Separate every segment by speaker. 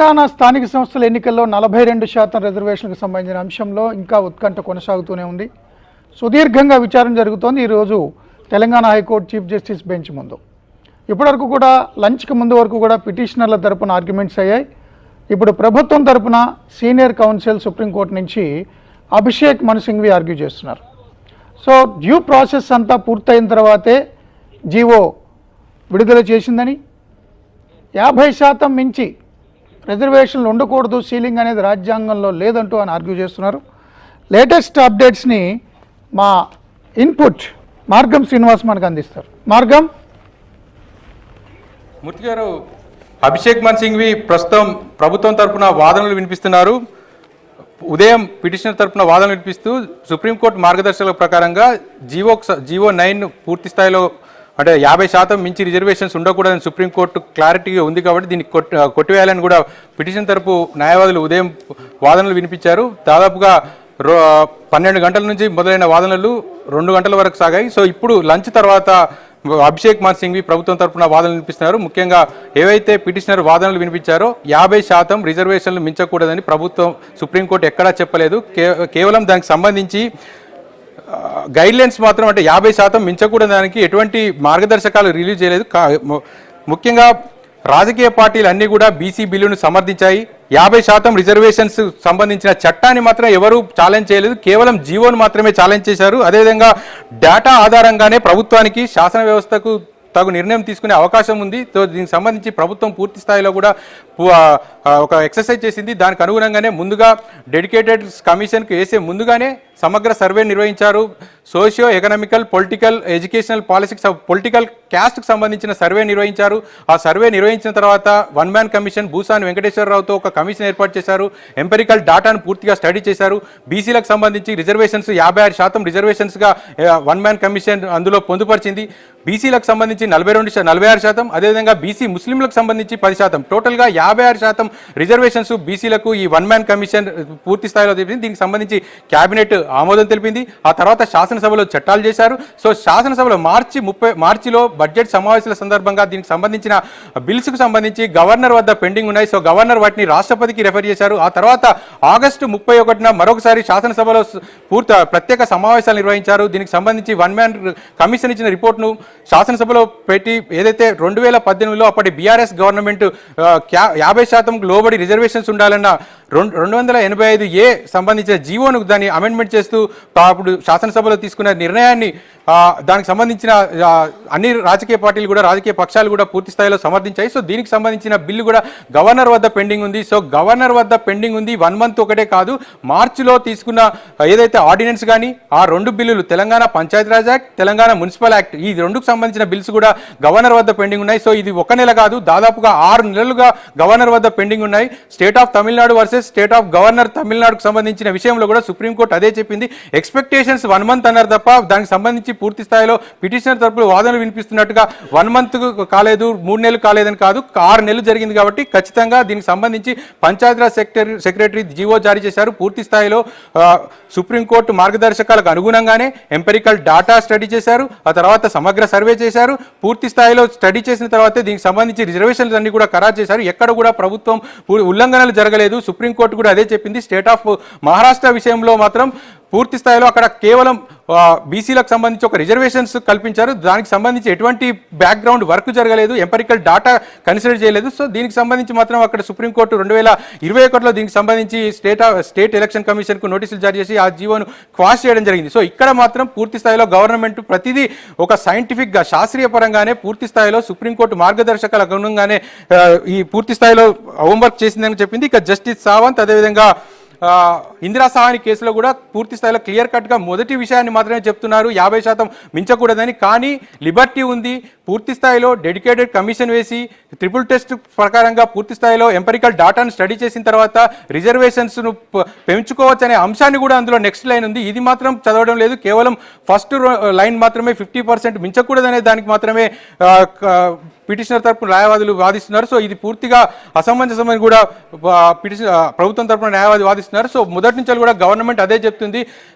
Speaker 1: తెలంగాణ స్థానిక సంస్థల ఎన్నికల్లో 42% రిజర్వేషన్లకు సంబంధించిన అంశంలో ఇంకా ఉత్కంఠ కొనసాగుతూనే ఉంది. సుదీర్ఘంగా విచారణ జరుగుతోంది. ఈరోజు Telangana high court chief justice bench ముందు ఇప్పటివరకు కూడా లంచ్కి ముందు వరకు కూడా పిటిషనర్ల తరపున ఆర్గ్యుమెంట్స్ అయ్యాయి. ఇప్పుడు ప్రభుత్వం తరపున సీనియర్ కౌన్సిల్ సుప్రీంకోర్టు నుంచి అభిషేక్ మను సింఘ్వి ఆర్గ్యూ చేస్తున్నారు. సో డ్యూ ప్రాసెస్ అంతా పూర్తయిన తర్వాతే జీవో విడుదల చేసిందని, 50% మించి రిజర్వేషన్లు ఉండకూడదు, సీలింగ్ అనేది రాజ్యాంగంలో లేదంటూ అని ఆర్గ్యూ చేస్తున్నారు. లేటెస్ట్ అప్డేట్స్ని మా ఇన్పుట్ మార్గం శ్రీనివాస్ మనకు అందిస్తారు. మార్గం.
Speaker 2: మూర్తి గారు, అభిషేక్ మను సింఘ్వి ప్రస్తుతం ప్రభుత్వం తరఫున వాదనలు వినిపిస్తున్నారు. ఉదయం పిటిషనర్ తరఫున వాదనలు వినిపిస్తూ సుప్రీంకోర్టు మార్గదర్శకాల ప్రకారంగా జీవో 9 పూర్తి స్థాయిలో అంటే 50% మించి రిజర్వేషన్స్ ఉండకూడదని సుప్రీంకోర్టు క్లారిటీగా ఉంది కాబట్టి దీన్ని కొట్టివేయాలని కూడా పిటిషన్ తరపు న్యాయవాదులు ఉదయం వాదనలు వినిపించారు. దాదాపుగా 12 గంటల నుంచి మొదలైన వాదనలు 2 గంటల వరకు సాగాయి. సో ఇప్పుడు లంచ్ తర్వాత అభిషేక్ మను సింఘ్వి ప్రభుత్వం తరఫున వాదనలు వినిపిస్తున్నారు. ముఖ్యంగా ఏవైతే పిటిషనర్ వాదనలు వినిపించారో 50% రిజర్వేషన్లు మించకూడదని ప్రభుత్వం సుప్రీంకోర్టు ఎక్కడా చెప్పలేదు. కేవలం దానికి సంబంధించి గైడ్లైన్స్ మాత్రం, అంటే 50% మించకూడని దానికి ఎటువంటి మార్గదర్శకాలు రిలీజ్ చేయలేదు. ముఖ్యంగా రాజకీయ పార్టీలు అన్నీ కూడా బీసీ బిల్లును సమర్థించాయి. 50% రిజర్వేషన్స్ సంబంధించిన చట్టాన్ని మాత్రం ఎవరూ ఛాలెంజ్ చేయలేదు, కేవలం జీవోను మాత్రమే ఛాలెంజ్ చేశారు. అదేవిధంగా డేటా ఆధారంగానే ప్రభుత్వానికి శాసన వ్యవస్థకు తగు నిర్ణయం తీసుకునే అవకాశం ఉంది. సో దీనికి సంబంధించి ప్రభుత్వం పూర్తి స్థాయిలో కూడా ఒక ఎక్సర్సైజ్ చేసింది. దానికి అనుగుణంగానే ముందుగా డెడికేటెడ్ కమిషన్కి వేసే ముందుగానే సమగ్ర సర్వే నిర్వహించారు. సోషియో ఎకనామికల్, పొలిటికల్, ఎడ్యుకేషనల్ పాలసీకి, పొలిటికల్ క్యాస్ట్కి సంబంధించిన సర్వే నిర్వహించారు. ఆ సర్వే నిర్వహించిన తర్వాత 1 మ్యాన్ కమిషన్ భూసాని వెంకటేశ్వరరావుతో ఒక కమిషన్ ఏర్పాటు చేశారు. ఎంపెరికల్ డాటాను పూర్తిగా స్టడీ చేశారు. బీసీలకు సంబంధించి రిజర్వేషన్స్ 56% రిజర్వేషన్స్గా 1 మ్యాన్ కమిషన్ అందులో పొందుపరిచింది. బీసీలకు సంబంధించి 46%, అదేవిధంగా బీసీ ముస్లింలకు సంబంధించి 10%, టోటల్గా 56% రిజర్వేషన్స్ బీసీలకు ఈ 1 మ్యాన్ కమిషన్ పూర్తి స్థాయిలో తెలిపింది. దీనికి సంబంధించి క్యాబినెట్ ఆమోదం తెలిపింది. ఆ తర్వాత శాసనసభలో చట్టాలు చేశారు. సో శాసనసభలో మార్చిలో బడ్జెట్ సమావేశాల సందర్భంగా దీనికి సంబంధించిన బిల్స్కు సంబంధించి గవర్నర్ వద్ద పెండింగ్ ఉన్నాయి. సో గవర్నర్ వాటిని రాష్ట్రపతికి రెఫర్ చేశారు. ఆ తర్వాత ఆగస్టు 31న మరొకసారి శాసనసభలో ప్రత్యేక సమావేశాలు నిర్వహించారు. దీనికి సంబంధించి 1 మ్యాన్ కమిషన్ ఇచ్చిన రిపోర్ట్ను శాసనసభలో పెట్టి ఏదైతే 2018లో అప్పటి బీఆర్ఎస్ గవర్నమెంట్ 50% లోబడి రిజర్వేషన్స్ ఉండాలన్న 285A సంబంధించిన జీవోను దాన్ని అమెండ్మెంట్ చేస్తూ అప్పుడు శాసనసభలో తీసుకున్న నిర్ణయాన్ని దానికి సంబంధించిన అన్ని రాజకీయ పార్టీలు కూడా, రాజకీయ పక్షాలు కూడా పూర్తి స్థాయిలో సమర్థించాయి. సో దీనికి సంబంధించిన బిల్లు కూడా గవర్నర్ వద్ద పెండింగ్ ఉంది. సో గవర్నర్ వద్ద పెండింగ్ ఉంది. 1 మంత్ ఒకటే కాదు, మార్చిలో తీసుకున్న ఏదైతే ఆర్డినెన్స్ కానీ ఆ 2 బిల్లులు, Telangana Panchayati Raj act, Telangana municipal act, ఈ 2కు సంబంధించిన బిల్స్ కూడా గవర్నర్ వద్ద పెండింగ్ ఉన్నాయి. సో ఇది 1 నెల కాదు, దాదాపుగా 6 నెలలుగా గవర్నర్ వద్ద పెండింగ్ ఉన్నాయి. State of Tamil Nadu versus state of governor తమిళనాడుకు సంబంధించిన విషయంలో కూడా సుప్రీంకోర్టు అదే చెప్పింది. ఎక్స్పెక్టేషన్స్ 1 మంత్ అన్నారు తప్ప దానికి సంబంధించి పూర్తి స్థాయిలో పిటిషనర్ తరపున వాదనలు వినిపిస్తున్నట్టుగా 1 మంత్ కాలేదు, 3 నెలలు కాలేదని కాదు, 6 నెలలు జరిగింది. కాబట్టి ఖచ్చితంగా దీనికి సంబంధించి పంచాయతీరాజ్ సెక్రటరీ జీవో జారీ చేశారు. పూర్తి స్థాయిలో సుప్రీంకోర్టు మార్గదర్శకాలకు అనుగుణంగానే ఎంపెరికల్ డాటా స్టడీ చేశారు. ఆ తర్వాత సమగ్ర సర్వే చేశారు. పూర్తి స్థాయిలో స్టడీ చేసిన తర్వాతే దీనికి సంబంధించి రిజర్వేషన్లు అన్ని కూడా ఖరారు చేశారు. ఎక్కడ కూడా ప్రభుత్వం ఉల్లంఘనలు జరగలేదు. సుప్రీంకోర్టు కూడా అదే చెప్పింది. స్టేట్ ఆఫ్ మహారాష్ట్ర విషయంలో మాత్రం పూర్తి స్థాయిలో అక్కడ కేవలం బీసీలకు సంబంధించి ఒక రిజర్వేషన్స్ కల్పించారు. దానికి సంబంధించి ఎటువంటి బ్యాక్గ్రౌండ్ వర్క్ జరగలేదు, ఎంపెరికల్ డాటా కన్సిడర్ చేయలేదు. సో దీనికి సంబంధించి మాత్రం అక్కడ సుప్రీంకోర్టు 2021లో దీనికి సంబంధించి స్టేట్ ఎలక్షన్ కమిషన్కు నోటీసులు జారీ చేసి ఆ జీవోను క్వాష్ చేయడం జరిగింది. సో ఇక్కడ మాత్రం పూర్తి స్థాయిలో గవర్నమెంట్ ప్రతిదీ ఒక సైంటిఫిక్గా, శాస్త్రీయ పరంగానే పూర్తి స్థాయిలో సుప్రీంకోర్టు మార్గదర్శకాలకు అనుగుణంగానే ఈ పూర్తి స్థాయిలో హోంవర్క్ చేసిందని చెప్పింది. ఇక జస్టిస్ సావంత్, అదేవిధంగా ఇందిరా సహాని కేసులో కూడా పూర్తి స్థాయిలో క్లియర్ కట్గా మొదటి విషయాన్ని మాత్రమే చెప్తున్నారు, 50% మించకూడదని. కానీ లిబర్టీ ఉంది. పూర్తి స్థాయిలో డెడికేటెడ్ కమిషన్ వేసి ట్రిపుల్ టెస్ట్ ప్రకారంగా పూర్తి స్థాయిలో ఎంపెరికల్ డాటాను స్టడీ చేసిన తర్వాత రిజర్వేషన్స్ను పెంచుకోవచ్చు అనే అంశాన్ని కూడా అందులో నెక్స్ట్ లైన్ ఉంది. ఇది మాత్రం చదవడం లేదు. కేవలం ఫస్ట్ లైన్ మాత్రమే 50% మించకూడదనే దానికి మాత్రమే పిటిషనర్ తరపున న్యాయవాదులు వాదిస్తున్నారు. సో ఇది పూర్తిగా అసమంజసమని కూడా ప్రభుత్వం తరపున న్యాయవాది వాదిస్తున్నారు. సో మొదటి నుంచి కూడా గవర్నమెంట్ అదే చెప్తుంది.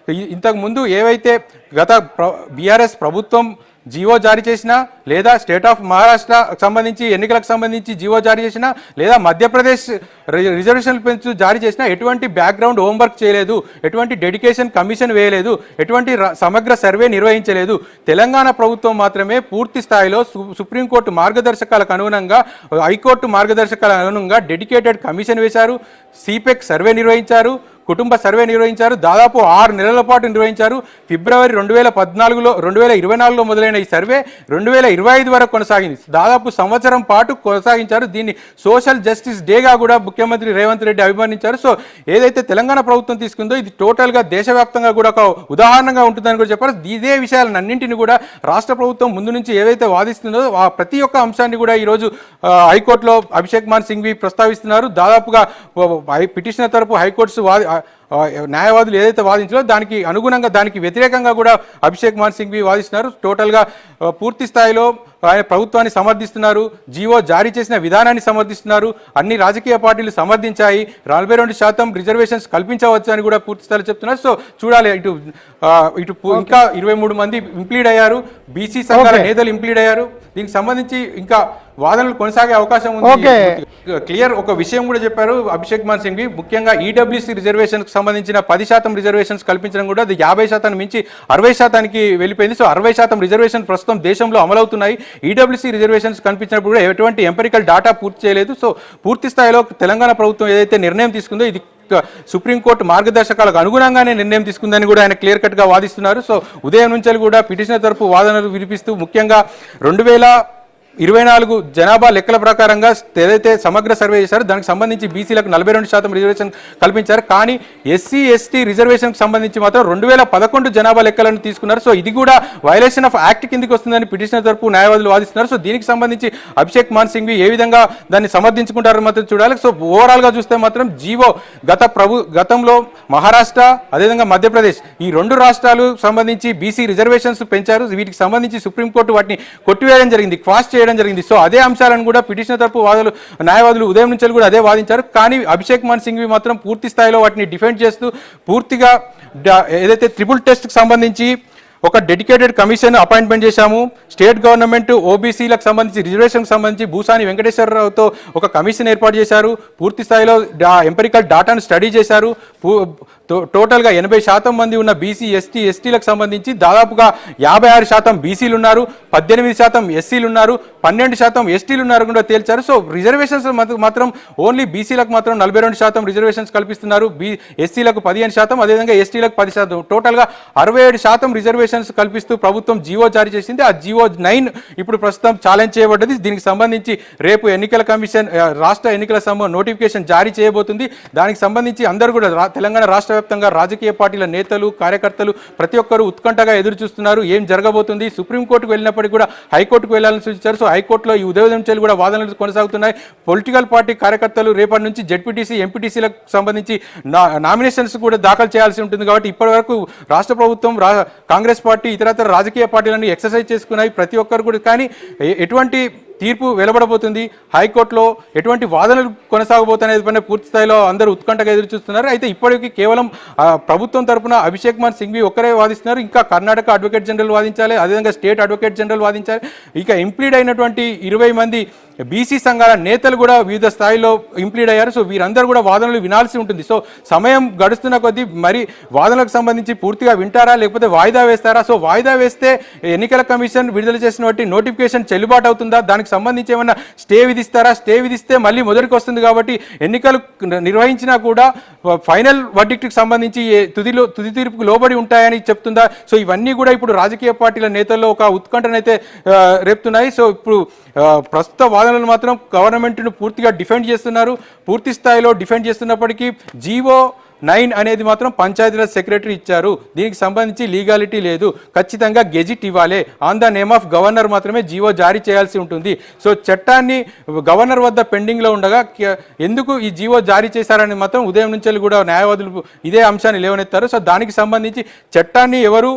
Speaker 2: ఇంతకు ముందు ఏవైతే గత బీఆర్ఎస్ ప్రభుత్వం జీవో జారీ చేసినా, లేదా స్టేట్ ఆఫ్ మహారాష్ట్ర సంబంధించి ఎన్నికలకు సంబంధించి జీవో జారీ చేసినా, లేదా మధ్యప్రదేశ్ రిజర్వేషన్లు పెంచు జారీ చేసినా ఎటువంటి బ్యాక్గ్రౌండ్ హోంవర్క్ చేయలేదు, ఎటువంటి డెడికేషన్ కమిషన్ వేయలేదు, ఎటువంటి సమగ్ర సర్వే నిర్వహించలేదు. తెలంగాణ ప్రభుత్వం మాత్రమే పూర్తి స్థాయిలో సుప్రీంకోర్టు మార్గదర్శకాలకు అనుగుణంగా, హైకోర్టు మార్గదర్శకాలకు అనుగుణంగా డెడికేటెడ్ కమిషన్ వేశారు, సిపెక్ సర్వే నిర్వహించారు, కుటుంబ సర్వే నిర్వహించారు. దాదాపు 6 నెలల పాటు నిర్వహించారు. ఫిబ్రవరి 2024లో మొదలైన ఈ సర్వే 2025 వరకు కొనసాగింది. దాదాపు సంవత్సరం పాటు కొనసాగించారు. దీన్ని సోషల్ జస్టిస్ డేగా కూడా ముఖ్యమంత్రి రేవంత్ రెడ్డి అభివర్ణించారు. సో ఏదైతే తెలంగాణ ప్రభుత్వం తీసుకుందో ఇది టోటల్గా దేశవ్యాప్తంగా కూడా ఒక ఉదాహరణగా ఉంటుందని కూడా చెప్పారు. ఇదే విషయాలన్నింటినీ కూడా రాష్ట్ర ప్రభుత్వం ముందు నుంచి ఏదైతే వాదిస్తుందో ఆ ప్రతి ఒక్క అంశాన్ని కూడా ఈరోజు హైకోర్టులో అభిషేక్ మాన్ సింఘ్వి ప్రస్తావిస్తున్నారు. దాదాపుగా పిటిషనర్ తరపు హైకోర్టు న్యాయవాదులు ఏదైతే వాదించారో దానికి అనుగుణంగా, దానికి వ్యతిరేకంగా కూడా అభిషేక్ మాన్ సింఘ్వి వాదిస్తున్నారు. టోటల్గా పూర్తి స్థాయిలో ఆయన ప్రభుత్వాన్ని సమర్థిస్తున్నారు, జీవో జారీ చేసిన విధానాన్ని సమర్థిస్తున్నారు. అన్ని రాజకీయ పార్టీలు సమర్థించాయి, 42% రిజర్వేషన్స్ కల్పించవచ్చు అని కూడా పూర్తి స్థాయిలో చెప్తున్నారు. సో చూడాలి, ఇటు ఇంకా 23 మంది ఇంప్లీడ్ అయ్యారు, బీసీ సంఘాల నేతలు ఇంప్లీడ్ అయ్యారు. దీనికి సంబంధించి ఇంకా వాదనలు కొనసాగే అవకాశం ఉంది. క్లియర్ ఒక విషయం కూడా చెప్పారు అభిషేక్ మాన్ సింఘ్వి, ముఖ్యంగా ఈడబ్ల్యూసీ రిజర్వేషన్కి సంబంధించిన 10% రిజర్వేషన్స్ కల్పించడం కూడా అది 50% మించి 60%కి వెళ్ళిపోయింది. సో 60% రిజర్వేషన్ ప్రస్తుతం దేశంలో అమలవుతున్నాయి. ఈడబ్ల్యూసీ రిజర్వేషన్స్ కల్పించినప్పుడు కూడా ఎటువంటి ఎంపెరికల్ డాటా పూర్తి చేయలేదు. సో పూర్తి స్థాయిలో తెలంగాణ ప్రభుత్వం ఏదైతే నిర్ణయం తీసుకుందో ఇది సుప్రీంకోర్టు మార్గదర్శకాలకు అనుగుణంగానే నిర్ణయం తీసుకుందని కూడా ఆయన క్లియర్ కట్గా వాదిస్తున్నారు. సో ఉదయం నుంచి కూడా పిటిషనర్ తరపు వాదనలు వినిపిస్తూ ముఖ్యంగా 2024 జనాభా లెక్కల ప్రకారంగా ఏదైతే సమగ్ర సర్వే చేశారో దానికి సంబంధించి బీసీలకు 42% రిజర్వేషన్ కల్పించారు. కానీ ఎస్సీ ఎస్టీ రిజర్వేషన్కి సంబంధించి మాత్రం 2011 జనాభా లెక్కలను తీసుకున్నారు. సో ఇది కూడా వైలేషన్ ఆఫ్ యాక్ట్ కిందికి వస్తుందని పిటిషనర్ తరపు న్యాయవాదులు వాదిస్తున్నారు. సో దీనికి సంబంధించి అభిషేక్ మాన్ సింఘ్వి ఏ విధంగా దాన్ని సమర్థించుకుంటారో మాత్రం చూడాలి. సో ఓవరాల్గా చూస్తే మాత్రం జీవో గతంలో మహారాష్ట్ర అదేవిధంగా మధ్యప్రదేశ్ ఈ 2 రాష్ట్రాలు సంబంధించి బీసీ రిజర్వేషన్స్ పెంచారు. వీటికి సంబంధించి సుప్రీంకోర్టు వాటిని కొట్టివేయడం జరిగింది, క్వాష్ చేయడం జరిగింది. సో అదే అంశాలను కూడా పిటిషనర్ తరపు న్యాయవాదులు ఉదయం నుంచి కూడా అదే వాదించారు. కానీ అభిషేక్ మాన్ సింఘ్వి మాత్రం పూర్తి స్థాయిలో వాటిని డిఫెండ్ చేస్తూ పూర్తిగా ఏదైతే ట్రిపుల్ టెస్ట్కి సంబంధించి ఒక డెడికేటెడ్ కమిషన్ అపాయింట్మెంట్ చేశాము, స్టేట్ గవర్నమెంట్ ఓబీసీలకు సంబంధించి రిజర్వేషన్కి సంబంధించి భూసాని వెంకటేశ్వరరావుతో ఒక కమిషన్ ఏర్పాటు చేశారు. పూర్తి స్థాయిలో ఎంపెరికల్ డాటాను స్టడీ చేశారు. టోటల్గా 80% మంది ఉన్న బీసీ ఎస్టీలకు సంబంధించి దాదాపుగా 56% బీసీలు ఉన్నారు, 18% ఎస్సీలు ఉన్నారు, 12% ఎస్టీలు ఉన్నారు కూడా తేల్చారు. సో రిజర్వేషన్స్ మాత్రం ఓన్లీ బీసీలకు మాత్రం 42% రిజర్వేషన్స్ కల్పిస్తున్నారు, ఎస్సీలకు 15%, అదేవిధంగా ఎస్టీలకు 10%, టోటల్గా 67% రిజర్వేషన్స్ కల్పిస్తూ ప్రభుత్వం జీవో జారీ చేసింది. ఆ జీవో 9 ఇప్పుడు ప్రస్తుతం ఛాలెంజ్ చేయబడ్డది. దీనికి సంబంధించి రేపు ఎన్నికల కమిషన్ రాష్ట్ర ఎన్నికల నోటిఫికేషన్ జారీ చేయబోతుంది. దానికి సంబంధించి అందరూ కూడా తెలంగాణ రాష్ట్ర వ్యాప్తంగా రాజకీయ పార్టీల నేతలు, కార్యకర్తలు ప్రతి ఒక్కరు ఉత్కంఠగా ఎదురు చూస్తున్నారు ఏం జరగబోతుంది. సుప్రీంకోర్టుకు వెళ్ళినప్పటికీ కూడా హైకోర్టుకు వెళ్లాలని సూచించారు. సో హైకోర్టులో ఈ ఉదయం నుంచి కూడా వాదనలు కొనసాగుతున్నాయి. పొలిటికల్ పార్టీ కార్యకర్తలు రేపటి నుంచి జెడ్పీటీసీ, ఎంపీటీసీలకు సంబంధించి నామినేషన్స్ కూడా దాఖలు చేయాల్సి ఉంటుంది. కాబట్టి ఇప్పటి వరకు రాష్ట్ర ప్రభుత్వం, కాంగ్రెస్ పార్టీ, ఇతరత్ర రాజకీయ పార్టీలను ఎక్సర్సైజ్ చేసుకున్నాయి ప్రతి ఒక్కరు కూడా. కానీ ఎటువంటి తీర్పు వెలువడబోతుంది, హైకోర్టులో ఎటువంటి వాదనలు కొనసాగబోతున్నది పైన పూర్తి స్థాయిలో అందరూ ఉత్కంఠగా ఎదురు చూస్తున్నారు. అయితే ఇప్పటికీ కేవలం ప్రభుత్వం తరపున అభిషేక్ మాన్ సింఘ్వి ఒక్కరే వాదిస్తున్నారు. ఇంకా కర్ణాటక అడ్వకేట్ జనరల్ వాదించాలి, అదేవిధంగా స్టేట్ అడ్వకేట్ జనరల్ వాదించాలి. ఇక ఇంప్లీడ్ అయినటువంటి 20 మంది బీసీ సంఘాల నేతలు కూడా వివిధ స్థాయిలో ఇంప్లీడ్ అయ్యారు. సో వీరందరూ కూడా వాదనలు వినాల్సి ఉంటుంది. సో సమయం గడుస్తున్న కొద్దీ మరి వాదనలకు సంబంధించి పూర్తిగా వింటారా లేకపోతే వాయిదా వేస్తారా? సో వాయిదా వేస్తే ఎన్నికల కమిషన్ విడుదల చేసినటువంటి నోటిఫికేషన్ చెల్లుబాటు అవుతుందా? దానికి సంబంధించి ఏమన్నా స్టే విధిస్తారా? స్టే విధిస్తే మళ్ళీ మొదటికి వస్తుంది. కాబట్టి ఎన్నికలు నిర్వహించినా కూడా ఫైనల్ వర్డిక్ట్కి సంబంధించి తుది తీర్పుకు లోబడి ఉంటాయని చెప్తుందా? సో ఇవన్నీ కూడా ఇప్పుడు రాజకీయ పార్టీల నేతల్లో ఒక ఉత్కంఠనైతే రేపుతున్నాయి. సో ఇప్పుడు ప్రస్తుత వాదనలు మాత్రం గవర్నమెంట్ను పూర్తిగా డిఫెండ్ చేస్తున్నారు. పూర్తి స్థాయిలో డిఫెండ్ చేస్తున్నప్పటికీ జీవో 9 అనేది మాత్రం పంచాయతీరాజ్ సెక్రటరీ ఇచ్చారు. దీనికి సంబంధించి లీగాలిటీ లేదు, ఖచ్చితంగా గెజిట్ ఇవ్వాలి, on the name of governor మాత్రమే జీవో జారీ చేయాల్సి ఉంటుంది. సో చట్టాన్ని గవర్నర్ వద్ద పెండింగ్లో ఉండగా ఎందుకు ఈ జీవో జారీ చేశారని మాత్రం ఉదయం నుంచి కూడా న్యాయవాదులు ఇదే అంశాన్ని లేవనెత్తారు. సో దానికి సంబంధించి చట్టాన్ని ఎవరు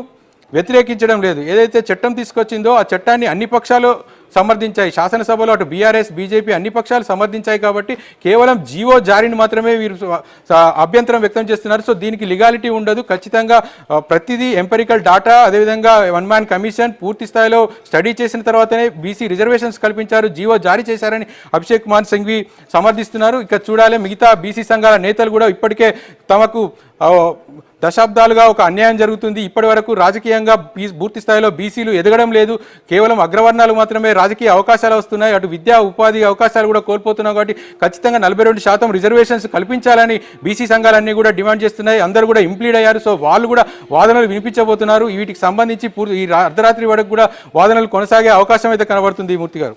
Speaker 2: వ్యతిరేకించడం లేదు. ఏదైతే చట్టం తీసుకొచ్చిందో ఆ చట్టాన్ని అన్ని పక్షాలు సమర్థించాయి. శాసనసభలో అటు బీఆర్ఎస్ బీజేపీ అన్ని పక్షాలు సమర్థించాయి కాబట్టి కేవలం జీవో జారీని మాత్రమే వీరు అభ్యంతరం వ్యక్తం చేస్తున్నారు. సో దీనికి లీగాలిటీ ఉండదు. ఖచ్చితంగా ప్రతిదీ ఎంపెరికల్ డాటా, అదేవిధంగా వన్ మ్యాన్ కమిషన్ పూర్తి స్థాయిలో స్టడీ చేసిన తర్వాతనే బీసీ రిజర్వేషన్స్ కల్పించారు, జీవో జారీ చేశారని అభిషేక్ మను సింఘ్వి సమర్థిస్తున్నారు. ఇక చూడాలి మిగతా బీసీ సంఘాల నేతలు కూడా ఇప్పటికే తమకు దశాబ్దాలుగా ఒక అన్యాయం జరుగుతుంది, ఇప్పటి వరకు రాజకీయంగా పూర్తి స్థాయిలో బీసీలు ఎదగడం లేదు, కేవలం అగ్రవర్ణాలు మాత్రమే రాజకీయ అవకాశాలు వస్తున్నాయి, అటు విద్యా ఉపాధి అవకాశాలు కూడా కోల్పోతున్నాం, కాబట్టి ఖచ్చితంగా 42% రిజర్వేషన్స్ కల్పించాలని బీసీ సంఘాలన్నీ కూడా డిమాండ్ చేస్తున్నాయి. అందరూ కూడా ఇంప్లీడ్ అయ్యారు. సో వాళ్ళు కూడా వాదనలు వినిపించబోతున్నారు. వీటికి సంబంధించి ఈ అర్ధరాత్రి వరకు కూడా వాదనలు కొనసాగే అవకాశం అయితే కనబడుతుంది. మూర్తి గారు.